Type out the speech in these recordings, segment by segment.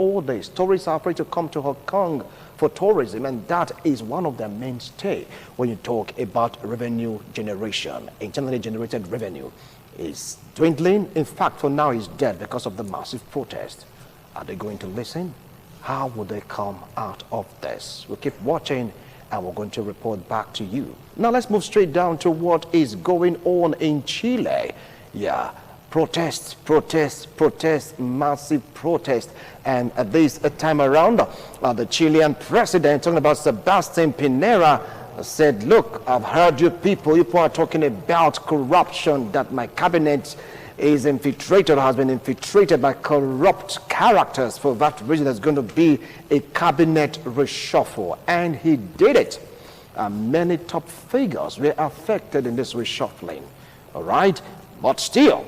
all this. Tourists are afraid to come to Hong Kong for tourism, and that is one of their mainstay when you talk about revenue generation. Internally generated revenue is dwindling. In fact, for now, it's dead because of the massive protest. Are they going to listen? How will they come out of this? We'll keep watching, and we're going to report back to you. Now let's move straight down to what is going on in Chile. Yeah, protests, massive protest. And at this time around, the Chilean president, talking about Sebastián Pinera, said, look, I've heard you people are talking about corruption, that my cabinet is infiltrated, has been infiltrated by corrupt characters. For that reason, there's going to be a cabinet reshuffle. And he did it. Many top figures were affected in this reshuffling. All right? But still,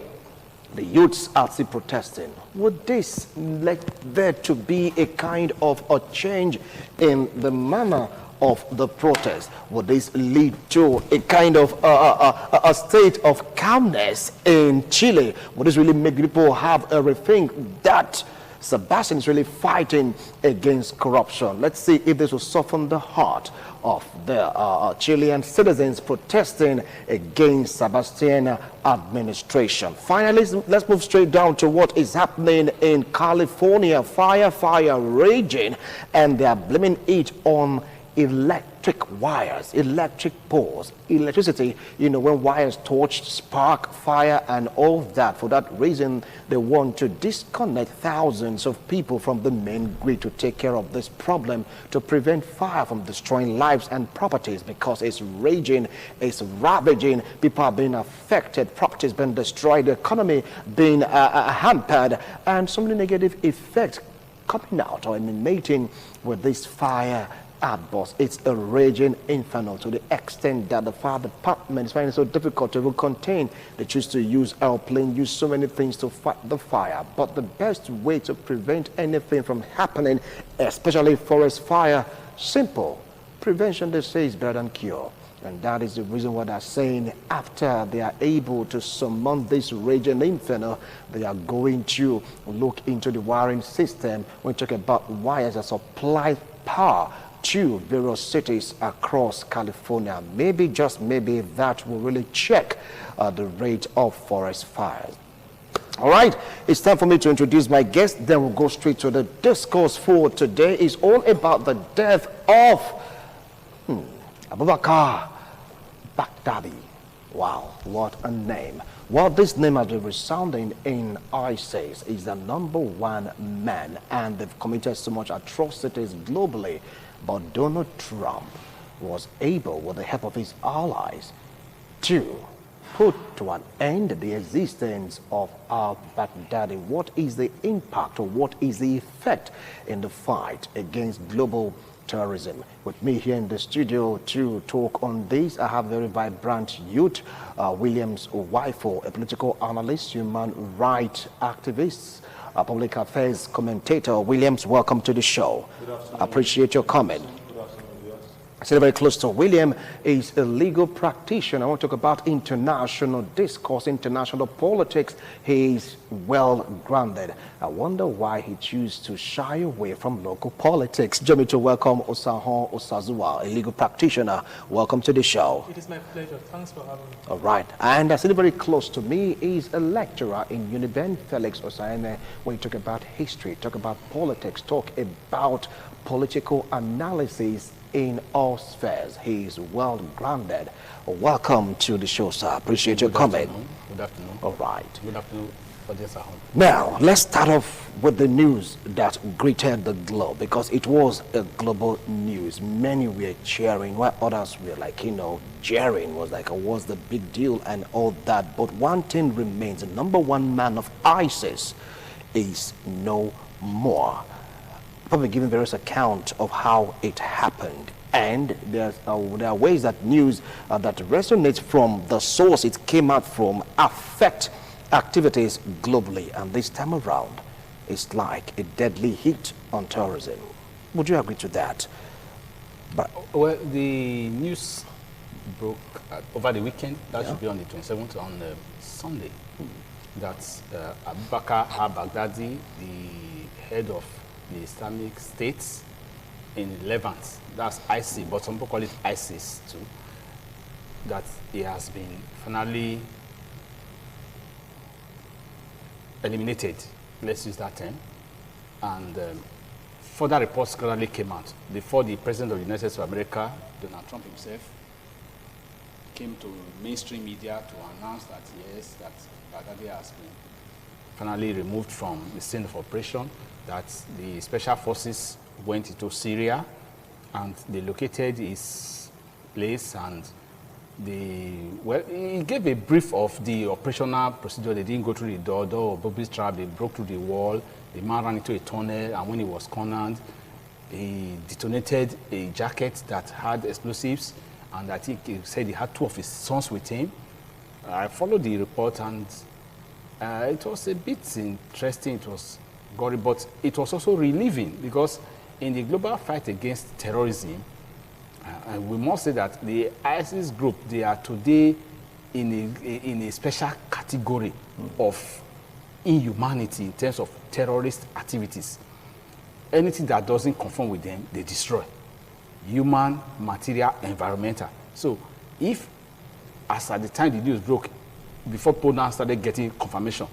the youths are still protesting. Would this lead there to be a kind of a change in the manner of the protest? Would this lead to a kind of a state of calmness in Chile? Would this really make people have a rethink that Sebastián is really fighting against corruption? Let's see if this will soften the heart of the Chilean citizens protesting against Sebastián administration. Finally, let's move straight down to what is happening in California. Fire raging, and they are blaming it on electric wires, electric poles, electricity. You know, when wires touch, spark, fire, and all that. For that reason, they want to disconnect thousands of people from the main grid to take care of this problem, to prevent fire from destroying lives and properties, because it's raging, it's ravaging. People are being affected, properties being destroyed, the economy being hampered, and so many negative effects coming out or emanating with this fire outburst. It's a raging inferno to the extent that the fire department is finding it so difficult to even contain. They choose to use airplane, use so many things to fight the fire. But the best way to prevent anything from happening, especially forest fire, simple. Prevention, they say, is better than cure. And that is the reason why they're saying after they are able to summon this raging inferno, they are going to look into the wiring system. When you talk about wires that supply power to various cities across California, maybe, just maybe, that will really check the rate of forest fires. All right, it's time for me to introduce my guest. Then we'll go straight to the discourse for today. It's all about the death of BAKR. BAGHDADI. Wow, what a name. Well, this name has been resounding in ISIS. He's the #1 man, and they've committed so much atrocities globally. But Donald Trump was able, with the help of his allies, to put to an end the existence of al-Baghdadi. What is the impact, or what is the effect in the fight against global terrorism? With me here in the studio to talk on this, I have very vibrant youth, Williams Wifo, a political analyst, human rights activist, a public affairs commentator. Williams, welcome to the show. Good afternoon. Appreciate your comment. Good afternoon. Sitting very close to William is a legal practitioner. I want to talk about international discourse, international politics. He's well grounded. I wonder why he chooses to shy away from local politics. Join me to welcome Osahon Osazua, a legal practitioner. Welcome to the show. It is my pleasure. Thanks for having me. All right. And sitting very close to me is a lecturer in Uniben, Felix Osaeme. When you talk about history, talk about politics, talk about political analysis in all spheres. He is well grounded. Welcome to the show, sir. Appreciate your comment. Good afternoon. All right. Good afternoon for this hour. Now, let's start off with the news that greeted the globe, because it was a global news. Many were cheering, while others were like, jeering, was like, what's the big deal and all that. But one thing remains: the #1 man of ISIS is no more. Probably giving various accounts of how it happened, and there are ways that news that resonates from the source it came out from affect activities globally, and this time around it's like a deadly hit on terrorism. Would you agree to that? But well, the news broke over the weekend. That should be on the 27th, on Sunday. That BAKR al-Baghdadi, the head of the Islamic states in Levant. That's IC, but some people call it ISIS too. That he has been finally eliminated, let's use that term. And further reports gradually came out before the President of the United States of America, Donald Trump himself, came to mainstream media to announce that yes, that BAGHDADI has been finally removed from the scene of operation, that the special forces went into Syria and they located his place, and he gave a brief of the operational procedure. They didn't go through the door of Bobby's trap, they broke through the wall, the man ran into a tunnel, and when he was cornered, he detonated a jacket that had explosives, and I think he said he had 2 of his sons with him. I followed the report, and it was a bit interesting, it was gory, but it was also relieving, because in the global fight against terrorism, and we must say that the ISIS group, they are today in a special category of inhumanity in terms of terrorist activities. Anything that doesn't conform with them, they destroy. Human, material, environmental. So if, as at the time the news broke, before people now started getting confirmation,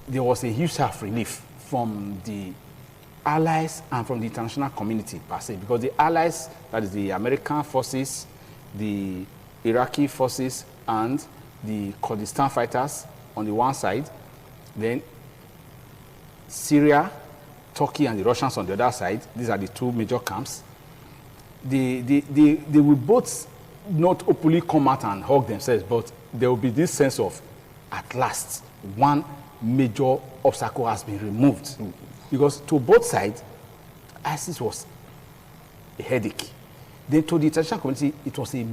there was a huge sigh of relief from the allies and from the international community per se, because the allies, that is the American forces, the Iraqi forces, and the Kurdistan fighters on the one side, then Syria, Turkey, and the Russians on the other side. These are the 2 major camps. They will both not openly come out and hug themselves, but there will be this sense of, at last, one major obstacle has been removed. Because to both sides, ISIS was a headache. Then to the international community, it was a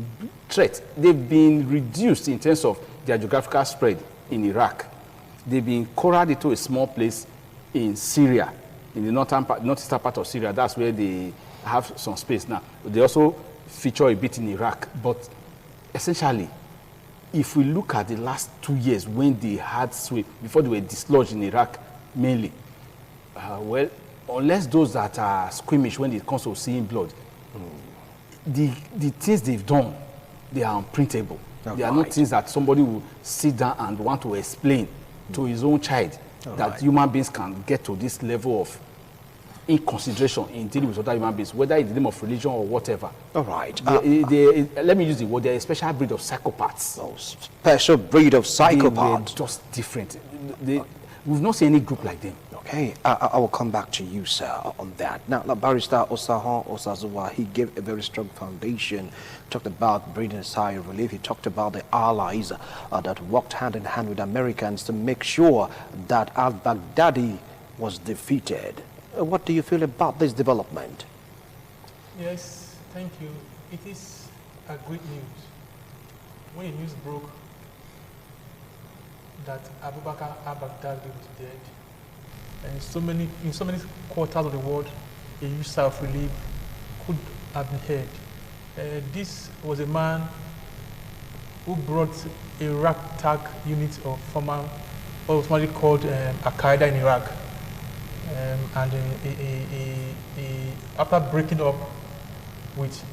threat. They've been reduced in terms of their geographical spread in Iraq. They've been corralled into a small place in Syria, in the northeastern part of Syria. That's where they have some space now. They also feature a bit in Iraq. But essentially, if we look at the last 2 years when they had sweep, before they were dislodged in Iraq mainly, well, unless those that are squeamish when it comes to seeing blood, the things they've done, they are unprintable. They are not things that somebody will sit down and want to explain to his own child, that human beings can get to this level of inconsideration in dealing with other human beings, whether in the name of religion or whatever. All right. Let me use the word, they're a special breed of psychopaths. Oh, special breed of psychopaths. They were just different. We've not seen any group like them. Okay, I will come back to you, sir, on that. Now, Barrister Osahan Osazuwa, he gave a very strong foundation, talked about breathing a sigh of relief. He talked about the allies that worked hand in hand with Americans to make sure that al-Baghdadi was defeated. What do you feel about this development? Yes, thank you. It is a great news. When the news broke that Abubakar al-Baghdadi was dead, and in so many quarters of the world, a huge sigh of relief could have been heard. This was a man who brought a ragtag unit of former, what was formerly called Al-Qaeda in Iraq. After breaking up with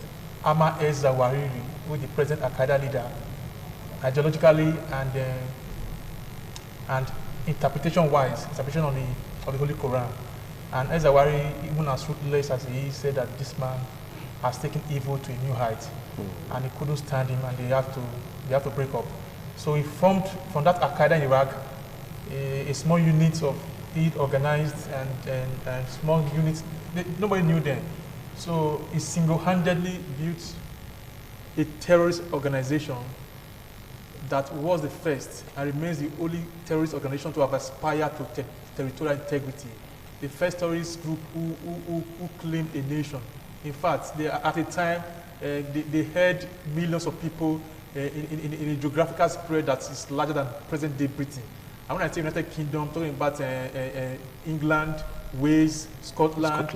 Ahmad el-Zawahiri, who is the present Al-Qaeda leader, ideologically and interpretation-wise, interpretation of the Holy Quran. And el-Zawahiri, even as ruthless as he is, said that this man has taken evil to a new height, and he couldn't stand him, and they have to break up. So he formed from that Al-Qaeda in Iraq a small unit of it organized and small units. Nobody knew them. So he single-handedly built a terrorist organization that was the first and remains the only terrorist organization to have aspired to territorial integrity. The first terrorist group who claimed a nation. In fact, at a time, they held millions of people in a geographical spread that is larger than present-day Britain. And when I say United Kingdom, I'm talking about England, Wales, Scotland.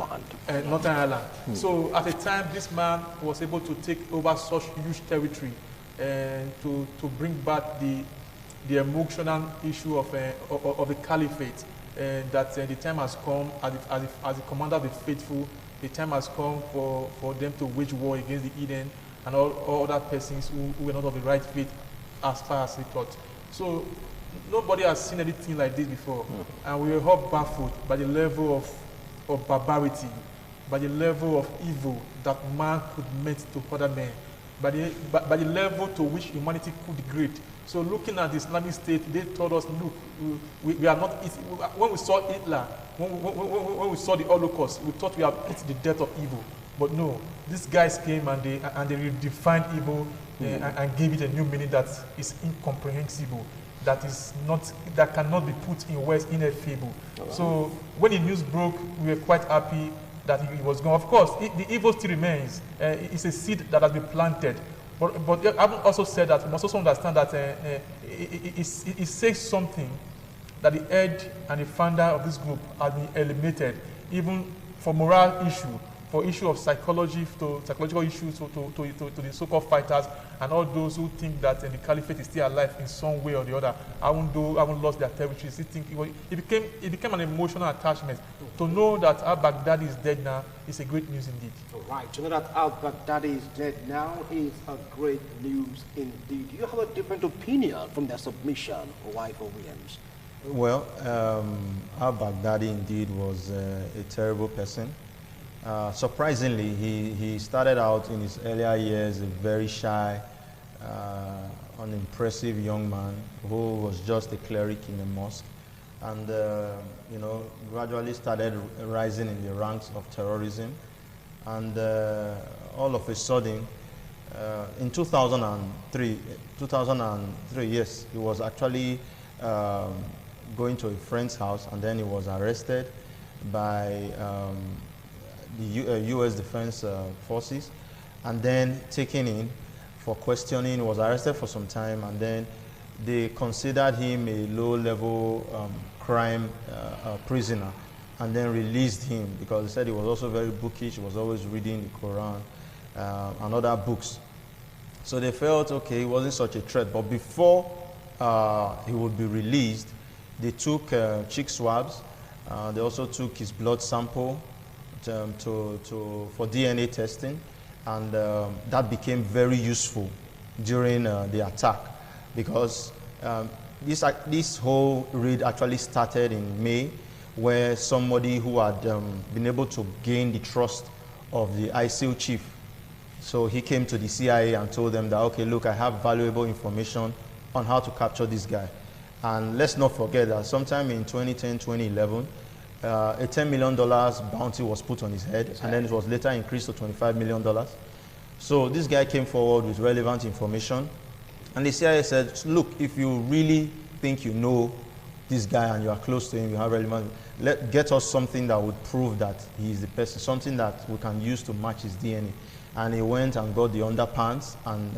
Northern Ireland. So at a time, this man was able to take over such huge territory to bring back the emotional issue of the caliphate. that the time has come, as the commander of the faithful, the time has come for them to wage war against the Eden and all other persons who were not of the right faith as far as they thought. So nobody has seen anything like this before. And we were all baffled by the level of barbarity, by the level of evil that man could meet to other men, by the level to which humanity could degrade. So looking at the Islamic State, they told us, look, we are not, when we saw Hitler, when we saw the Holocaust, we thought we have hit the death of evil. But no, these guys came and they redefined evil and gave it a new meaning that is incomprehensible, that cannot be put in words ineffable. So when the news broke, we were quite happy that he was gone. Of course, the evil still remains. It's a seed that has been planted. But I have also said that we must also understand that it says something that the head and the founder of this group have been eliminated, even for moral issue, for issue of psychology, to psychological issues, to the so-called fighters, and all those who think that the caliphate is still alive in some way or the other, haven't lost their territories. It became an emotional attachment. To know that al-Baghdadi is dead now is a great news indeed. All right, to know that al-Baghdadi is dead now is a great news indeed. You have a different opinion from their submission, Wife Williams. Well, al-Baghdadi indeed was a terrible person. Surprisingly, he started out in his earlier years a very shy, unimpressive young man who was just a cleric in a mosque, and gradually started rising in the ranks of terrorism. And all of a sudden, in 2003, yes, he was actually going to a friend's house, and then he was arrested by the U.S. Defense Forces, and then taken in for questioning. He was arrested for some time, and then they considered him a low-level crime prisoner, and then released him because they said he was also very bookish. He was always reading the Quran and other books. So they felt, okay, he wasn't such a threat. But before he would be released, they took cheek swabs. They also took his blood sample for DNA testing, and that became very useful during the attack, because this whole raid actually started in May, where somebody who had been able to gain the trust of the INT'L chief, so he came to the CIA and told them that, okay, look, I have valuable information on how to capture this guy. And let's not forget that sometime in 2010, 2011, a $10 million bounty was put on his head, and then it was later increased to $25 million. So this guy came forward with relevant information, and the CIA said, look, if you really think you know this guy and you are close to him, you have relevant, get us something that would prove that he is the person, something that we can use to match his DNA. And he went and got the underpants and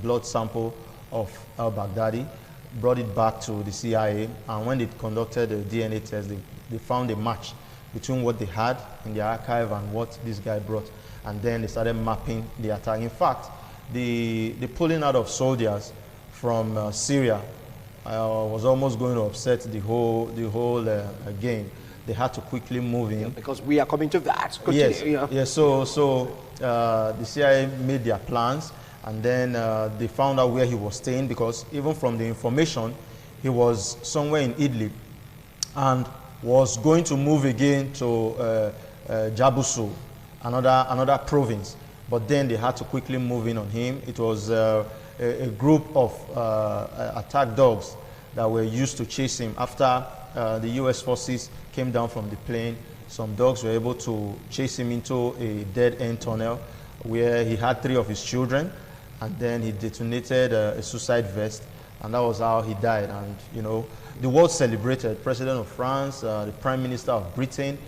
blood sample of al-Baghdadi, brought it back to the CIA, and when they conducted a DNA test, they found a match between what they had in the archive and what this guy brought. And then they started mapping the attack. In fact, the pulling out of soldiers from Syria was almost going to upset the whole game. They had to quickly move in. Yeah, because we are coming to that. Continue, yes, yeah. yes. So the CIA made their plans, and then they found out where he was staying, because even from the information, he was somewhere in INT'L and was going to move again to Jabusu, another province. But then they had to quickly move in on him. It was a group of attack dogs that were used to chase him. After the US forces came down from the plane, some dogs were able to chase him into a dead-end tunnel where he had 3 of his children, and then he detonated a suicide vest, and that was how he died. And the world celebrated. President of France, the Prime Minister of Britain,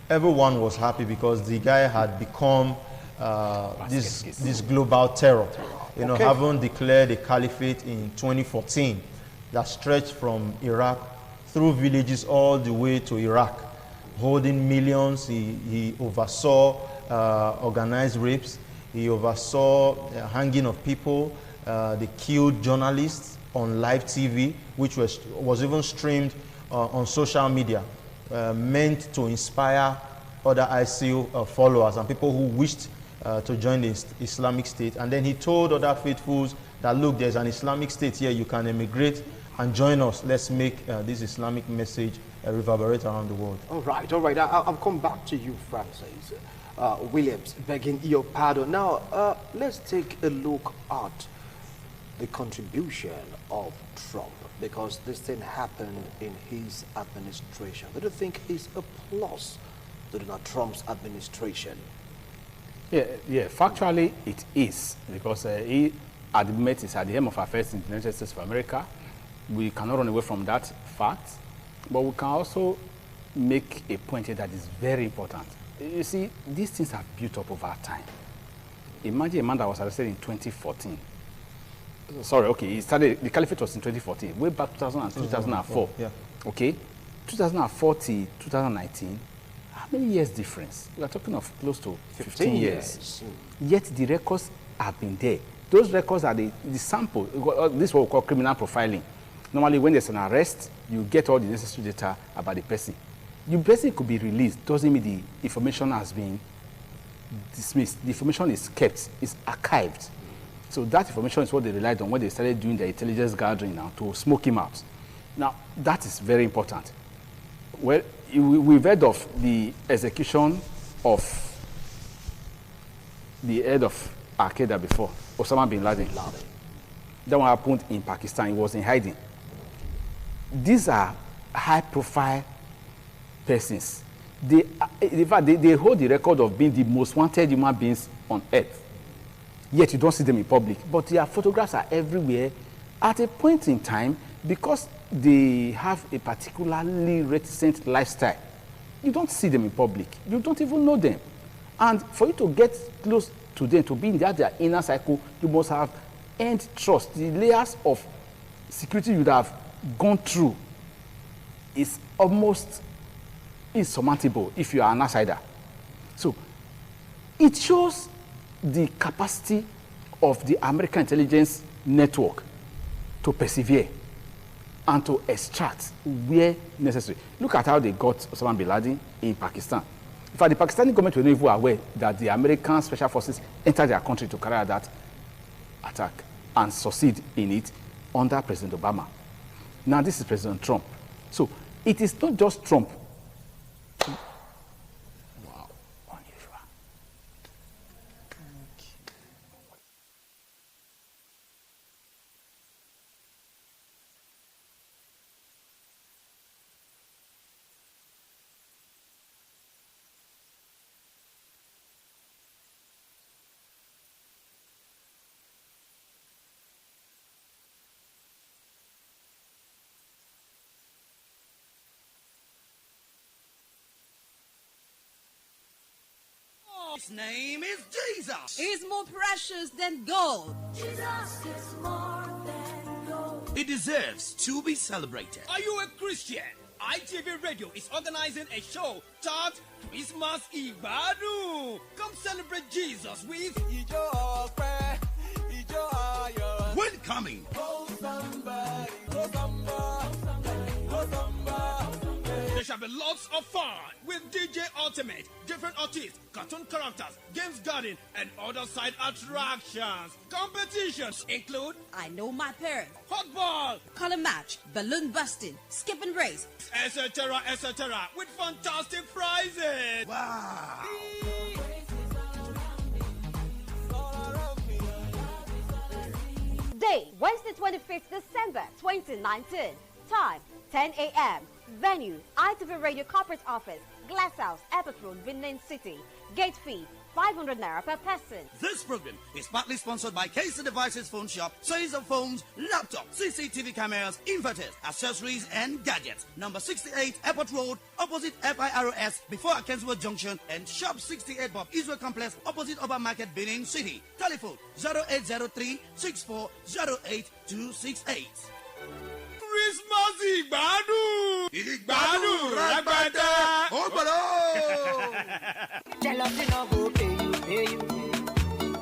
everyone was happy because the guy had become this global terror. Having declared a caliphate in 2014 that stretched from Iraq through villages all the way to Iraq, holding millions. He oversaw organized rapes. He oversaw hanging of people. They killed journalists on live TV, which was even streamed on social media. meant to inspire other ISIL followers and people who wished to join the Islamic State. And then he told other faithfuls that, look, there's an Islamic State here, you can emigrate and join us. Let's make this Islamic message reverberate around the world. All right. I'll come back to you, Francis. Williams, begging your pardon. Now, let's take a look at the contribution of Trump, because this thing happened in his administration. Do you think it's a plus to Donald Trump's administration? Yeah, factually it is, because he admits it's at the helm of affairs in the United States of America. We cannot run away from that fact, but we can also make a point here that is very important. You see, these things have built up over time. Imagine a man that was arrested in 2014. Sorry, okay, he started, the caliphate was in 2014, way back 2004. Yeah. Okay, 2004 to 2019, how many years difference? We are talking of close to 15 years. Yet the records have been there. Those records are the sample. This is what we call criminal profiling. Normally, when there's an arrest, you get all the necessary data about the person. The person could be released. Doesn't mean the information has been dismissed. The information is kept, it's archived. So that information is what they relied on when they started doing their intelligence gathering now to smoke him out. Now, that is very important. Well, we've heard of the execution of the head of Al-Qaeda before, Osama bin Laden. That one happened in Pakistan. He was in hiding. These are high-profile persons. In fact, they hold the record of being the most wanted human beings on earth. Yet you don't see them in public. But their photographs are everywhere. At a point in time, because they have a particularly reticent lifestyle, you don't see them in public. You don't even know them. And for you to get close to them, to be in their inner cycle, you must have earned trust. The layers of security you would have gone through is almost insurmountable if you are an outsider. So it shows the capacity of the American intelligence network to persevere and to extract where necessary. Look at how they got Osama bin Laden in Pakistan. In fact, the Pakistani government were not even aware that the American special forces entered their country to carry out that attack and succeed in it under President Obama. Now this is President Trump. So it is not just Trump. Wow, unusual. His name is Jesus. He's more precious than gold. Jesus is more than gold. He deserves to be celebrated. Are you a Christian? ITV Radio is organizing a show tagged Christmas Ibadu. Come celebrate Jesus with Welcoming There shall be lots of fun with DJ Ultimate, different artists, cartoon characters, games garden, and other side attractions. Competitions include I know my parents. hot ball, Color match, balloon busting, skip and race. etc., with fantastic prizes. wow. Day, Wednesday, 25th December 2019. Time, 10 a.m. Venue, ITV Radio Corporate Office, Glass House, Airport Road, Benin City. Gate fee, 500 naira per person. This program is partly sponsored by KC Devices Phone Shop, sales of phones, laptops, CCTV cameras, inverters, accessories, and gadgets. Number 68, Airport Road, opposite FIROS, before Akensworth Junction, and Shop 68 Bob Israel Complex, opposite Oba Market, Benin City. Telephone 0803 6408 Christmas Ibadu. Ibadu Rabata. Oh, Jealousy no go pay you, pay you.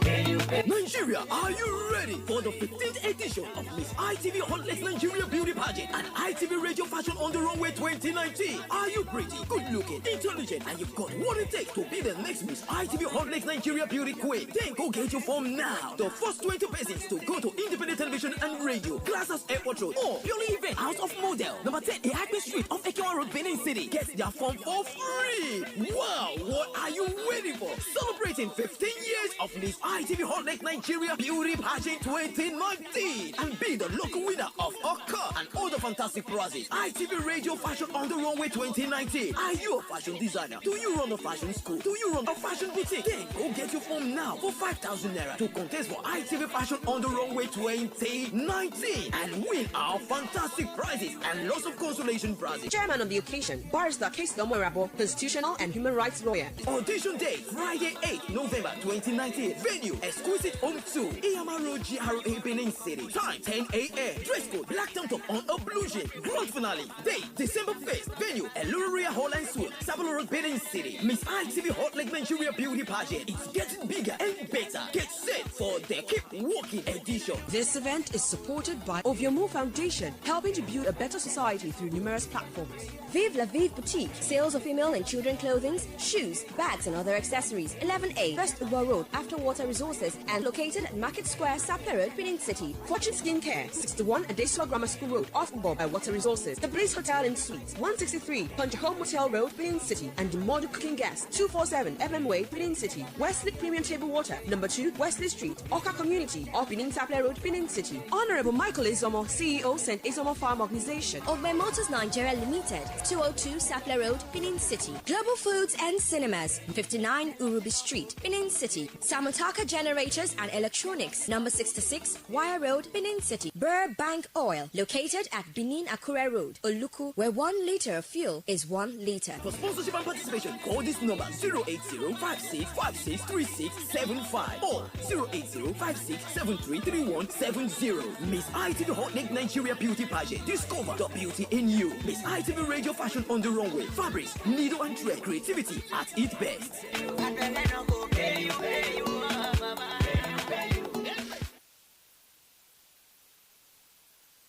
Pay you, pay Nigeria, are you ready for the 15th edition of Miss ITV Hot Legs Nigeria Beauty Pageant and ITV Radio Fashion on the Runway 2019? Are you pretty, good looking, intelligent, and you've got what it takes to be the next Miss ITV Hot Legs Nigeria Beauty Queen? Then go get your form now. The first 20 persons to go to Independent Television and Radio, Glasshouse Airport Road, or Purely Event House of Model, number 10, Iagbe Street off Ekewa Road, Benin City. Get their form for free. Wow, what are you waiting for? Celebrating 15 years of Miss ITV Hot Legs Nigeria Beauty Pageant 2019 and be the local winner of a car and other fantastic prizes. ITV Radio Fashion on the Runway 2019. Are you a fashion designer? Do you run a fashion school? Do you run a fashion boutique? Then go get your form now for 5,000 naira to contest for ITV Fashion on the Runway 2019 and win our fantastic prizes and lots of consolation prizes. Chairman on the occasion, Barrister Case Rabo, constitutional and human rights lawyer. Audition date Friday 8 November 2019. Venue Exquisite Home 2, Iyama Road, GRA, Benin City. Time 10 a.m. Dress code black tank top on a blue jean. Grand finale date December 1st. Venue Eluria Hall and Suite, Sabalo Road, Benin City. Miss ITV Hot Legs Nigeria Beauty Pageant. It's getting bigger and better. Get set for the Keep Walking edition. This event is supported by Oviomo Foundation, helping to build a better society through numerous platforms. Vive La Vive Boutique, sales of female and children clothing, shoes, bags and other accessories. 11A, First Uber Road, After Water Resources, and located at Market Square, Sapele Road, Benin City. Fortune Skincare, 61 Adesua Grammar School Road, off Bob by Water Resources. The Bliss Hotel and Suites, 163 Punch Home Motel Road, Benin City. And the Model Cooking Gas, 247 FM Way, Benin City. Wesley Premium Table Water, number 2, Wesley Street, Oka Community, off Benin Sapele Road, Benin City. Honorable Michael Izomo, CEO, St. Izomo Farm Organization. Ogbe Motors Nigeria Limited, 202 Sapele Road, Benin City. Global Foods and Cinemas, 59 Urubi Street, Benin City. Samotaka Generators and Electronics, number 66 Wire Road, Benin City. Burr Bank Oil, located at Benin Akure Road, Oluku, where 1 liter of fuel is 1 liter. For sponsorship and participation, call this number 08056563675 or 08056733170. Miss ITV Hot Legs Nigeria Beauty Pageant. Discover the beauty in you. Miss ITV Radio Fashion on the Runway. Fabrics, needle and thread, creativity at its best.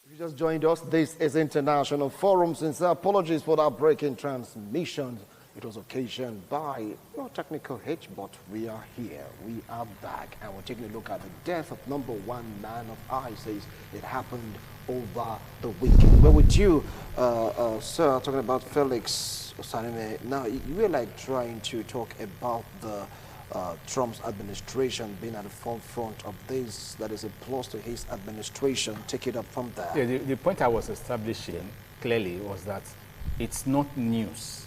If you just joined us, this is International Forum. Sincere apologies for that breaking transmission. It was occasioned by no technical hitch, but we are here. We are back, and we're taking a look at the death of number 1 man of ISIS. It happened over the weekend. We're with you, sir, talking about Felix Osanime. Now, you were like trying to talk about the Trump's administration being at the forefront of this. That is a plus to his administration. Take it up from there. Yeah, the point I was establishing clearly was that it's not news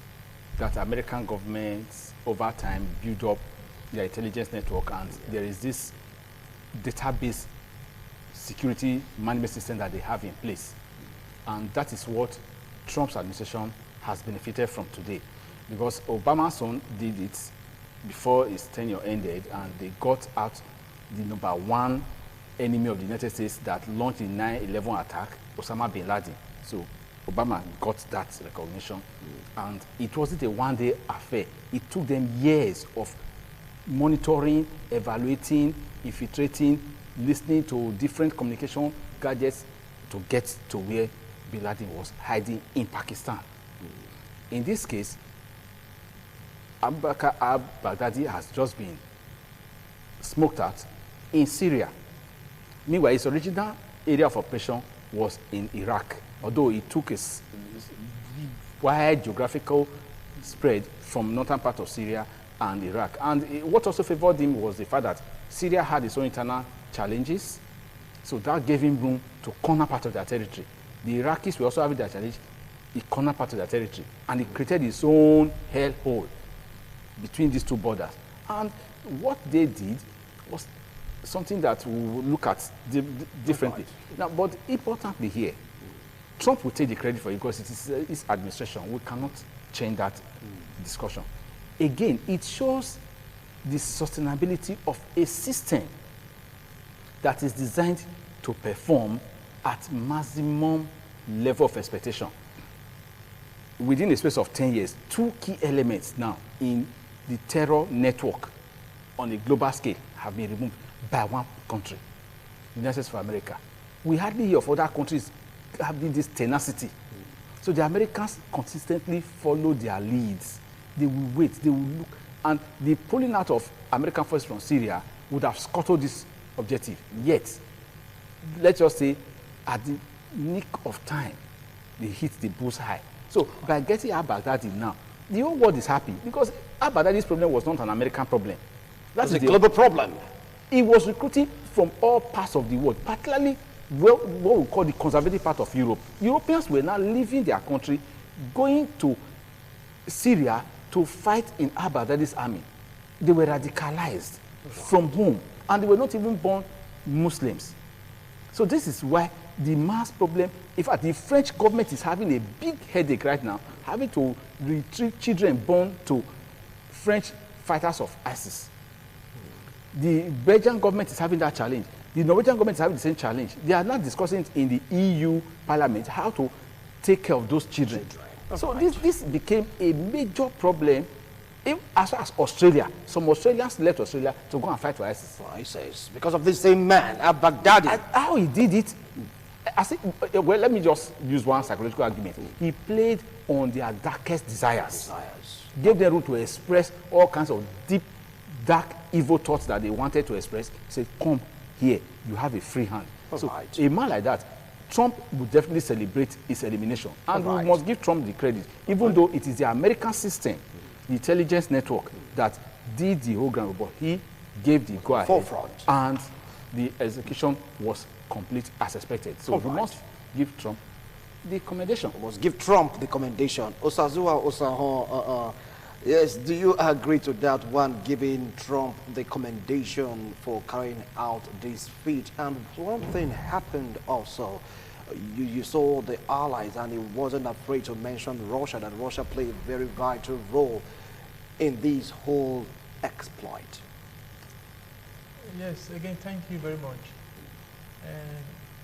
that American governments over time build up their intelligence network, and there is this database security management system that they have in place. And that is what Trump's administration has benefited from today, because Obama's son did it before his tenure ended, and they got out the number 1 enemy of the United States that launched the 9/11 attack, Osama bin Laden. So Obama got that recognition, and it wasn't a one-day affair. It took them years of monitoring, evaluating, infiltrating, listening to different communication gadgets to get to where bin Laden was hiding in Pakistan. In this case, BAKR al-Baghdadi has just been smoked out in Syria. Meanwhile, his original area of operation was in Iraq, although it took a wide geographical spread from northern part of Syria and Iraq. And what also favored him was the fact that Syria had its own internal challenges, so that gave him room to corner part of their territory. The Iraqis were also having their challenge, he cornered part of their territory, and he created his own hellhole between these two borders. And what they did was something that we will look at differently. Now, but importantly here, Trump will take the credit for it because it is his administration. We cannot change that discussion. Again, it shows the sustainability of a system that is designed to perform at maximum level of expectation. Within a space of 10 years, 2 key elements now in the terror network on a global scale have been removed. by one country, the United States of America. We hardly hear of other countries having this tenacity. So the Americans consistently follow their leads. They will wait, they will look. And the pulling out of American forces from Syria would have scuttled this objective. Yet, let's just say, at the nick of time, they hit the bullseye. So by getting al-Baghdadi now, the whole world is happy because al-Baghdadi's problem was not an American problem. That's a global problem. He was recruiting from all parts of the world, particularly what we call the conservative part of Europe. Europeans were now leaving their country, going to Syria to fight in al-Baghdadi's army. They were radicalized from home, and they were not even born Muslims. So this is why the mass problem, in fact, the French government is having a big headache right now, having to retrieve children born to French fighters of ISIS. The Belgian government is having that challenge. The Norwegian government is having the same challenge. They are now discussing in the EU Parliament how to take care of those children. So this became a major problem as far as Australia. Some Australians left Australia to go and fight for ISIS. Because of this same man, al-Baghdadi. How he did it, well, let me just use one psychological argument. He played on their darkest desires. Gave them room to express all kinds of deep, dark, evil thoughts that they wanted to express. He said, come here, you have a free hand. So a man like that, Trump would definitely celebrate his elimination. And we must give Trump the credit, even though it is the American system, the intelligence network, that did the whole ground, but he gave the go-ahead. Forefront. And the execution was complete as expected. So we must give Trump the commendation. We must give Trump the commendation. Osazua Osahon, yes, do you agree to that one, giving Trump the commendation for carrying out this feat? And one thing happened also. You saw the allies, and he wasn't afraid to mention Russia, that Russia played a very vital role in this whole exploit. Yes, again, thank you very much.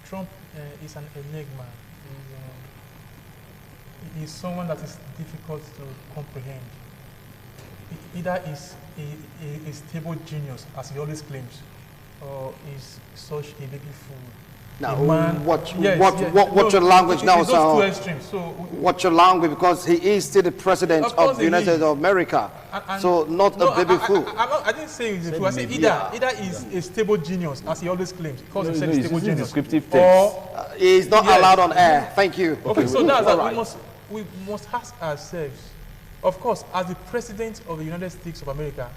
Trump is an enigma. He's someone that is difficult to comprehend. Either is a stable genius, as he always claims, or is such a baby fool. Now, man, watch your language now, sir. Watch your language, because he is still the president of the United States of America. So not a baby fool. I didn't say he's a fool. I said either is a stable genius, as he always claims. He calls himself a stable genius. Or he's not allowed on air. Thank you. Okay, so that's that. We must ask ourselves, of course, as the president of the United States of America,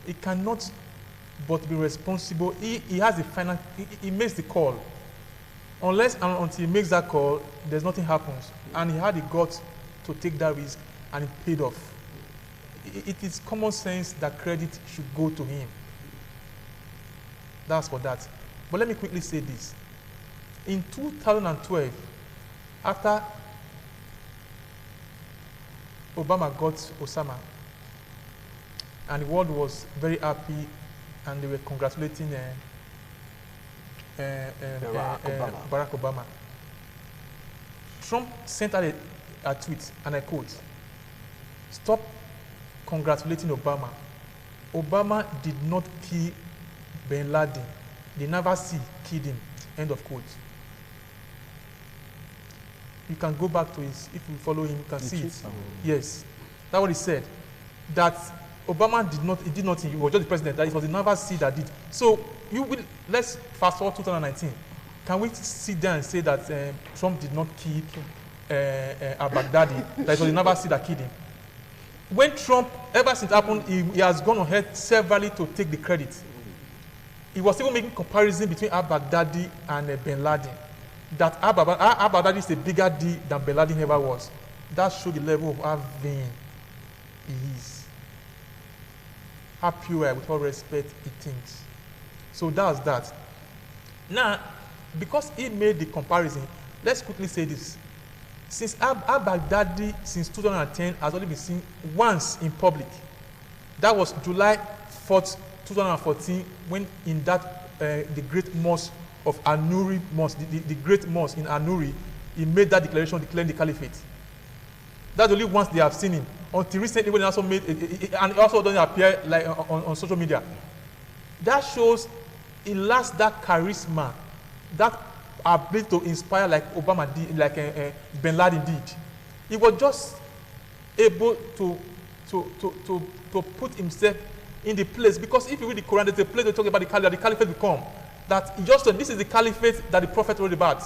he cannot but be responsible. He has the final, he makes the call. Unless and until he makes that call, there's nothing happens. And he had the guts to take that risk, and it paid off. It is common sense that credit should go to him. That's for that. But let me quickly say this. In 2012, after Obama got Osama, and the world was very happy, and they were congratulating Barack Obama. Trump sent out a tweet, and I quote, "Stop congratulating Obama. Obama did not kill bin Laden. They never killed him." End of quote. You can go back to his, if you follow him, you can see it. Yes, that's what he said. That Obama did not, he was just the president, that it was the Naval Sea that did. So let's fast forward 2019. Can we sit there and say that Trump did not kill al-Baghdadi, that it was the Naval Sea that killed him? When Trump, ever since it happened, he has gone ahead severally to take the credit. He was even making comparison between al-Baghdadi and bin Laden. That al-Baghdadi is a bigger deal than bin Laden ever was. That shows the level of how vain he is. How pure, with all respect, he thinks. So that's that. Now, because he made the comparison, let's quickly say this. Since al-Baghdadi, since 2010, has only been seen once in public. That was July 4th, 2014, when in that, the great mosque of Anuri Mosque, the great mosque in Anuri, he made that declaration declaring the caliphate. That's only once they have seen him. Until recently, when he also made, and he also doesn't appear like on social media. That shows he lacks that charisma, that ability to inspire like Obama did, like Bin Laden did. He was just able to put himself in the place, because if you read the Quran, there's a place they talk about the caliphate will come. That he just said, this is the caliphate that the prophet wrote about.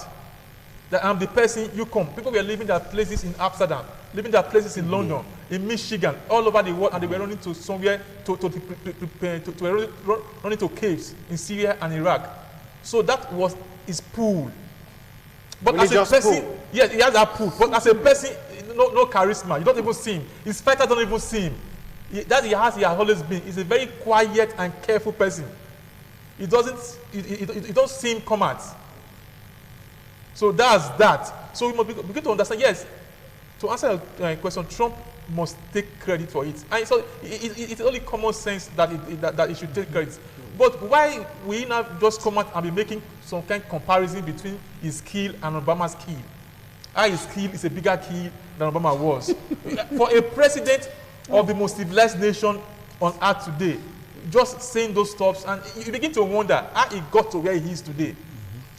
That I'm the person you come. People were living their places in Amsterdam, living their places in London, in Michigan, all over the world, and they were running to somewhere running to caves in Syria and Iraq. So that was his pool. But as a person, yes, he has that pool. But as a person, no charisma. You don't even see him. His fighters don't even see him. He has always been. He's a very quiet and careful person. He doesn't see him come out. So that's that. So we must begin to understand, yes, to answer your question, Trump must take credit for it. And so it's only common sense that he should take credit. But why we not just come out and be making some kind of comparison between his kill and Obama's kill? His kill is a bigger kill than Obama was. For a president of the most civilized nation on earth today, just saying those stuff, and you begin to wonder how he got to where he is today.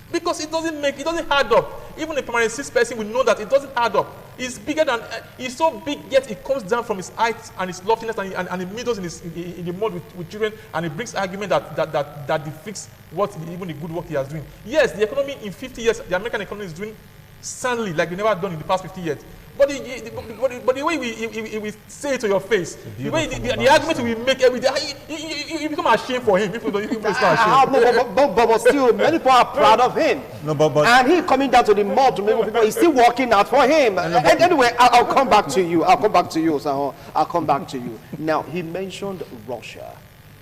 Because it doesn't add up. Even a permanent cis person will know that it doesn't add up. He's bigger than, he's so big, yet it comes down from his height and his loftiness, and he meddles in the mud with children, and he brings argument that defeats even the good work he has doing. Yes, the economy in 50 years, the American economy is doing soundly like they never done in the past 50 years. But the way we say it to your face, the way the argument we make every day, you become ashamed for him. People don't even start ashamed. But still, many people are proud of him. No, but and he coming down to the mall to make people. He's still working out for him. Anyway, I'll come back to you. I'll come back to you, Saho. I'll come back to you. Now, he mentioned Russia.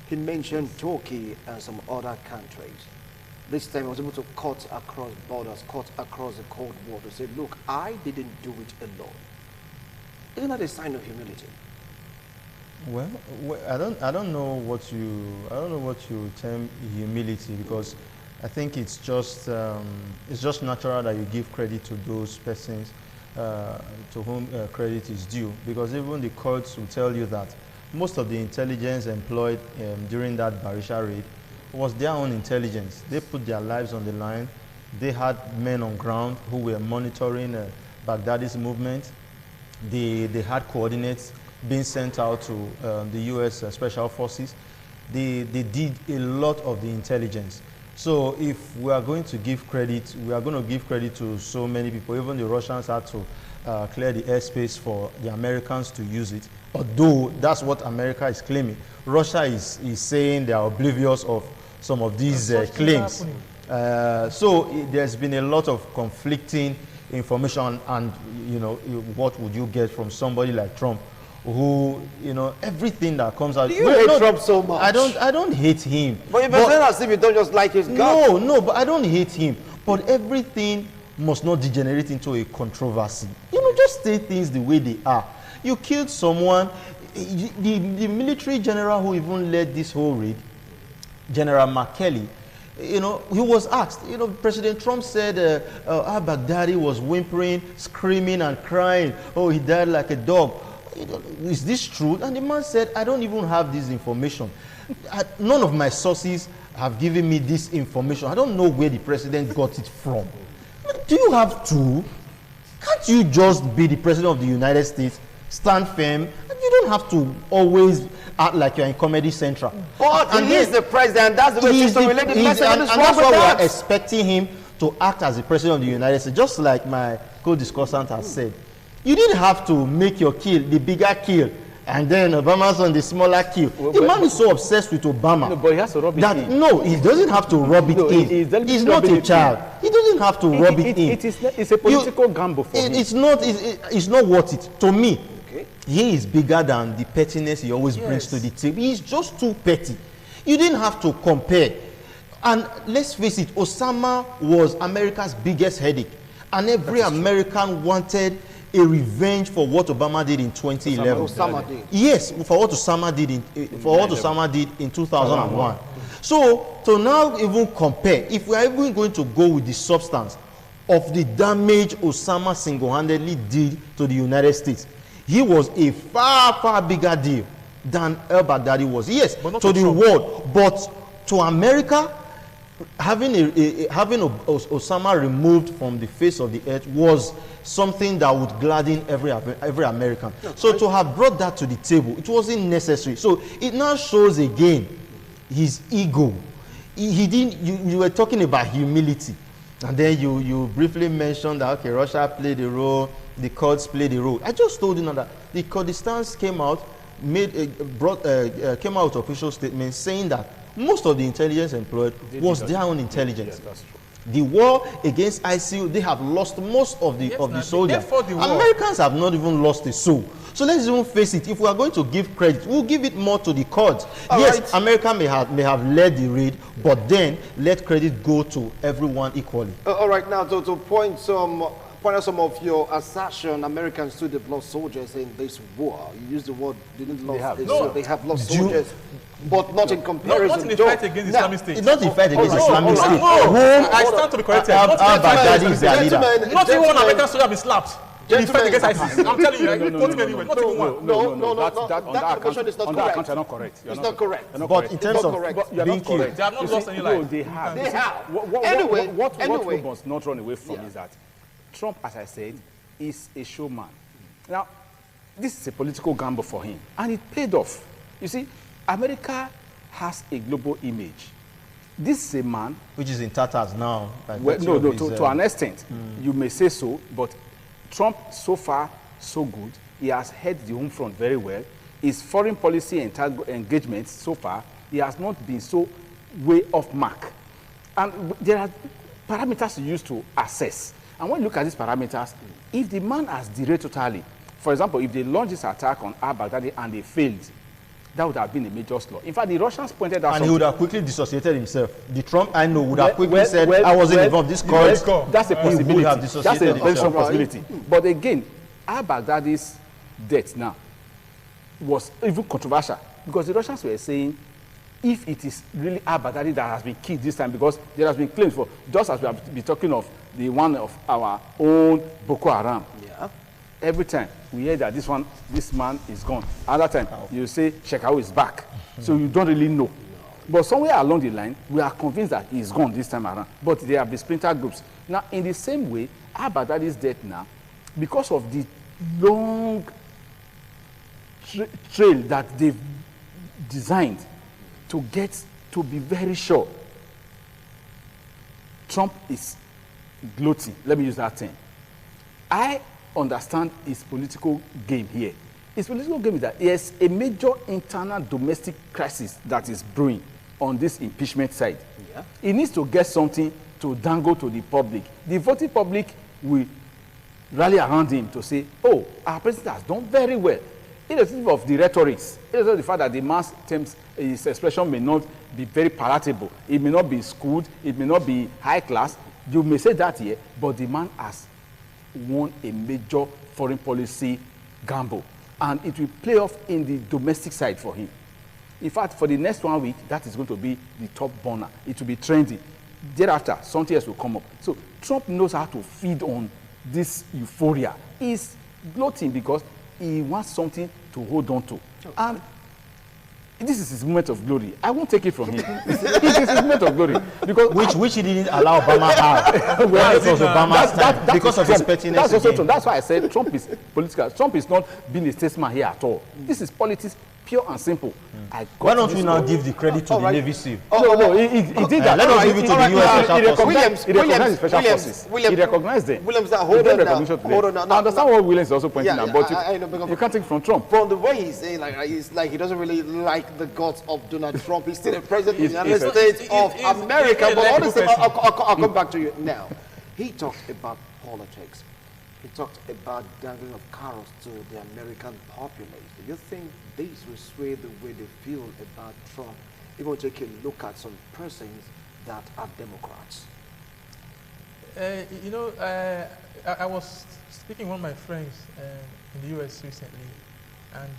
He mentioned Turkey and some other countries. This time I was able to cut across borders, cut across the Cold War to say, look, I didn't do it alone. Isn't that a sign of humility? Well, I don't know what you term humility, because I think it's just natural that you give credit to those persons to whom credit is due, because even the courts will tell you that most of the intelligence employed during that Barisha raid was their own intelligence. They put their lives on the line. They had men on ground who were monitoring Baghdadi's movement. They had coordinates being sent out to the U.S. Special Forces. They did a lot of the intelligence. So if we are going to give credit, we are going to give credit to so many people. Even the Russians had to clear the airspace for the Americans to use it. Although that's what America is claiming. Russia is saying they are oblivious of some of these claims. So there's been a lot of conflicting information, and what would you get from somebody like Trump, who everything that comes out. You hate Trump so much. I don't hate him. But you present as if you don't just like his guts. No, but I don't hate him. But everything must not degenerate into a controversy. Just say things the way they are. You killed someone. The military general who even led this whole raid, General McKelly, he was asked, President Trump said al-Baghdadi was whimpering, screaming and crying. Oh, he died like a dog. Is this true? And the man said, I don't even have this information. None of my sources have given me this information. I don't know where the president got it from. Do you have to? Can't you just be the president of the United States, stand firm? You don't have to always act like you're in Comedy Central. But he is the president. That's the way he's to relate the message. And that's why we're expecting him to act as the president of the United States. Just like my co-discussant has said. You didn't have to make your kill the bigger kill, and then Obama's on the smaller kill. The man is so obsessed with Obama. No, but he has to rub it in. No, he doesn't have to rub it in. He's not a child. He doesn't have to rub it in. It's a political gamble for him. It's not worth it. To me, he is bigger than the pettiness he always brings to the table. He's just too petty. You didn't have to compare. And let's face it, Osama was America's biggest headache. And every American wanted a revenge for what Obama did in 2011. Osama did. Yes, for what Osama did in 2001. So to now even compare, if we are even going to go with the substance of the damage Osama single-handedly did to the United States, he was a far, far bigger deal than al-Baghdadi was. Yes, to the world, but to America, having Osama removed from the face of the earth was something that would gladden every American. So to have brought that to the table, it wasn't necessary. So it now shows again his ego. He didn't. You were talking about humility, and then you briefly mentioned that okay, Russia played a role, the Kurds played a role. I just told you now that the Kurdistans came out, came out with official statements saying that most of the intelligence employed was their own intelligence. Yeah, that's true. The war against ISIL, they have lost most of the soldiers. Americans have not even lost a soul. So let's even face it. If we are going to give credit, we'll give it more to the Kurds. Yes, America may have led the raid, but then let credit go to everyone equally. All right, now to point out some of your assertion, Americans still have lost soldiers in this war. You use the word they have lost soldiers, but not in comparison. Not in the fight against Islamic State. Not in the fight against Islamic State. I stand to be corrected. Baghdadi is their leader. Not even one American soldier be slapped. In the fight against ISIS. I'm telling you, not even one. No, that information is not correct. You're not correct. It's not correct. But in terms of being killed, they have not lost any life. They have. Anyway, what we must not run away from is that Trump, as I said, is a showman. Now, this is a political gamble for him, and it paid off. You see, America has a global image. This is a man which is in tatters now. To an extent, you may say so, but Trump, so far, so good. He has held the home front very well. His foreign policy engagements, so far, he has not been so way off mark. And there are parameters you use to assess. And when you look at these parameters, if the man has derailed totally, for example, if they launched this attack on al-Baghdadi and they failed, that would have been a major flaw. In fact, the Russians pointed out and he would have quickly dissociated himself. The Trump, I know, would have quickly said, I wasn't involved. This Kurds, that's a possibility. That's a very strong possibility. But again, al-Baghdadi's death now was even controversial because the Russians were saying, if it is really al-Baghdadi that has been killed this time, because there has been claims for, just as we have been talking of the one of our own Boko Haram. Yeah. Every time we hear that this man is gone. Another time you say Shekau is back. So you don't really know. But somewhere along the line, we are convinced that he's gone this time around. But there have been splinter groups. Now, in the same way, al-Baghdadi's death now, because of the long trail that they've designed to get to be very sure, Trump is gloating. Let me use that term. I understand his political game here. His political game is that there's a major internal domestic crisis that is brewing on this impeachment side. Yeah. He needs to get something to dangle to the public. The voting public will rally around him to say, oh, our president has done very well. Irrespective of the rhetorics, irrespective of the fact that the man's terms, his expression may not be very palatable, it may not be schooled, it may not be high class, you may say that here, but the man has won a major foreign policy gamble. And it will play off in the domestic side for him. In fact, for the next 1 week, that is going to be the top burner. It will be trending. Thereafter, something else will come up. So Trump knows how to feed on this euphoria. He's gloating because he wants something to hold on to. And this is his moment of glory. I won't take it from him. It is his moment of glory. Because which he didn't allow Obama have. Well, it was Obama's time because of his pettiness. That's also true. That's why I said Trump is political. Trump is not being a statesman here at all. This is politics, pure and simple. Why don't we now give the credit to the Navy SEAL? No, he did that. Let us give it to the U.S. Special Forces. He recognized the special forces. He recognized them. Williams, hold on now. I understand what Williams is also pointing out, but you can't take it from Trump. From the way he's saying, it's like he doesn't really like the guts of Donald Trump. He's still the president of the United States of America. But honestly, I'll come back to you now. He talked about politics. He talked about dangling of carrots to the American populace. Do you think this will sway the way they feel about Trump? You're going to take a look at some persons that are Democrats. I was speaking with one of my friends in the U.S. recently, and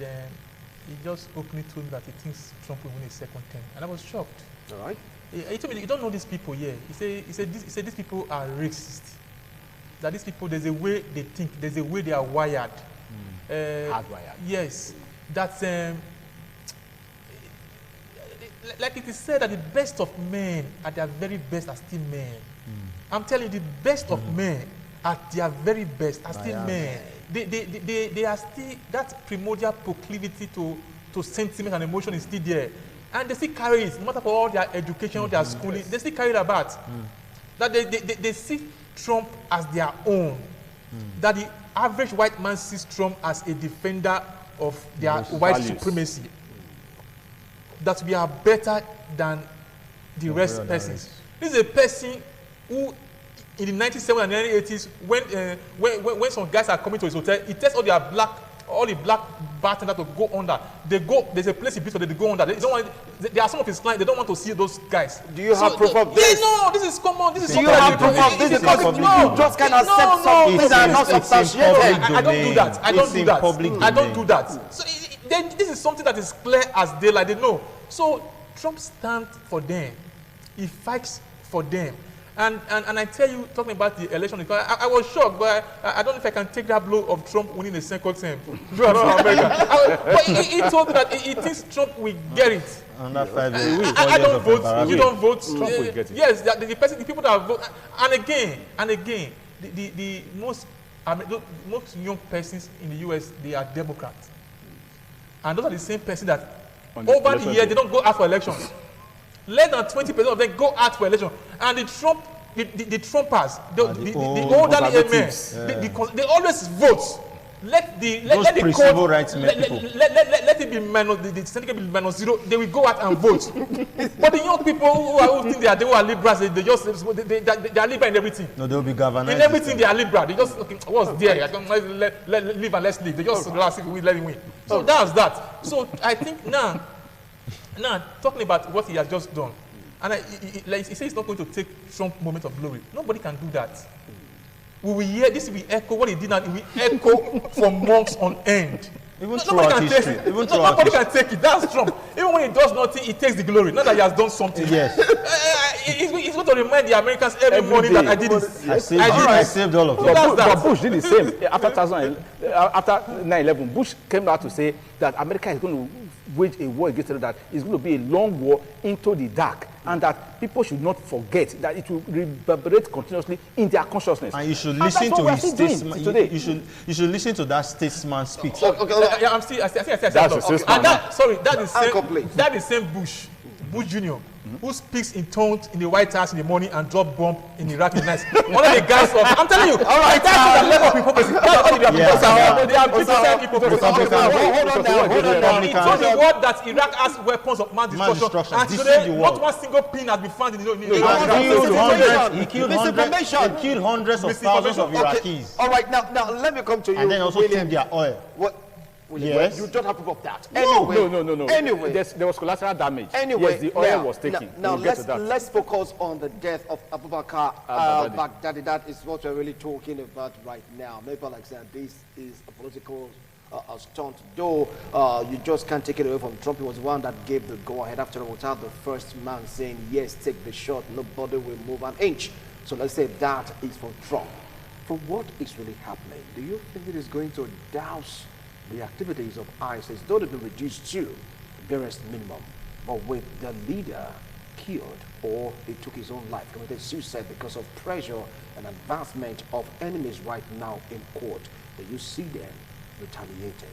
he just openly told me that he thinks Trump will win a second term, and I was shocked. All right. He told me, you don't know these people here. He said these people are racist. That these people, there's a way they think, there's a way they are wired. Hardwired. Yes. That like it is said that the best of men at their very best are still men. I'm telling you, the best of men at their very best are still men. They are still, that primordial proclivity to sentiment and emotion is still there. And they still carry it, no matter for all their education, all their schooling, they still carry it about. That they see Trump as their own. That the average white man sees Trump as a defender of their white supremacy. That we are better than the rest persons. This is a person who, in the 1970s and 1980s, when some guys are coming to his hotel, he tells all the black bartenders to go under. They go. There's a place in Bristol that they go under. They don't want. There are some of his clients. They don't want to see those guys. Do you have proof of this? No, this is common. This is. Do you have proof of this? Because you just can accept something that are not substantiated. I don't do that. I don't do that. I don't do that. So this is something that is clear as daylight. They know. So Trump stands for them. He fights for them. And I tell you, talking about the election, I was shocked, but I don't know if I can take that blow of Trump winning the second term. But he told me that he thinks Trump will get it. Under 5 years. I don't vote. You don't vote. Trump will get it. Yes, the people that vote. And again, the most young persons in the U.S., they are Democrats. And those are the same persons that over the year, they don't go out for elections. Less than 20% of them go out for election, and the Trumpers, the elderly men, they always vote. Let the code, let it be minus, the certificate be -0. They will go out and vote. But the young people who think they are liberals, they are liberal in everything. No, they will be governors. In everything they are liberal. They just what's there? I don't let live and let's live. They just relax, we let him win. So that's that. So I think now, talking about what he has just done, and like he says, he's not going to take Trump moment of glory. Nobody can do that. We will hear this. Will echo what he did, and it will echo for months on end. Nobody can take it. Nobody can take it. That's Trump. Even when he does nothing, he takes the glory. Not that he has done something. Yes. He's going to remind the Americans every morning that I did this. I saved all of them. But Bush did the same after 9/11. Bush came out to say that America is going to wage a war against terror, that it's going to be a long war into the dark, and that people should not forget that it will reverberate continuously in their consciousness. And you should listen to his statesman today. You should listen to that statesman speech. I think I said that is same Bush Jr. Who speaks in tongues in the White House in the morning and drop bomb in Iraq in the night. One of the guys I'm telling you, all right, that's the level of hypocrisy. That's what they are hypocrisy. Hold on. He told the world that Iraq has weapons of mass destruction, and today not one single pin has been found in the He killed hundreds of thousands of Iraqis. All right, now let me come to you. And then also took their oil. What? Yes. You don't have proof of that. No. Anyway. There was collateral damage. Anyway. Yes, the oil was taken. Now let's focus on the death of BAKR Baghdadi. That is what we're really talking about right now. Maybe like I said, this is a political stunt. Though you just can't take it away from Trump. He was the one that gave the go-ahead. After all, without the first man saying, yes, take the shot, nobody will move an inch. So let's say that is for Trump. For what is really happening, do you think it is going to douse the activities of ISIS, though they've been reduced to the barest minimum, but with the leader killed, or he took his own life, committed suicide because of pressure and advancement of enemies right now in court? Do you see them retaliating?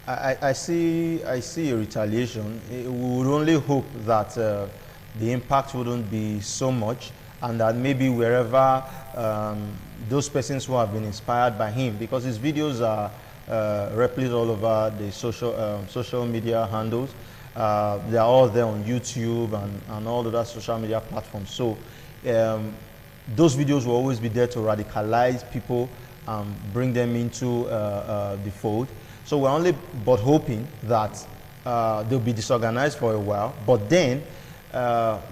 I see a retaliation. We would only hope that the impact wouldn't be so much, and that maybe wherever those persons who have been inspired by him, because his videos are replied all over the social media handles. They are all there on YouTube and all other social media platforms. So those videos will always be there to radicalize people and bring them into the fold. So we're only but hoping that they'll be disorganized for a while, but then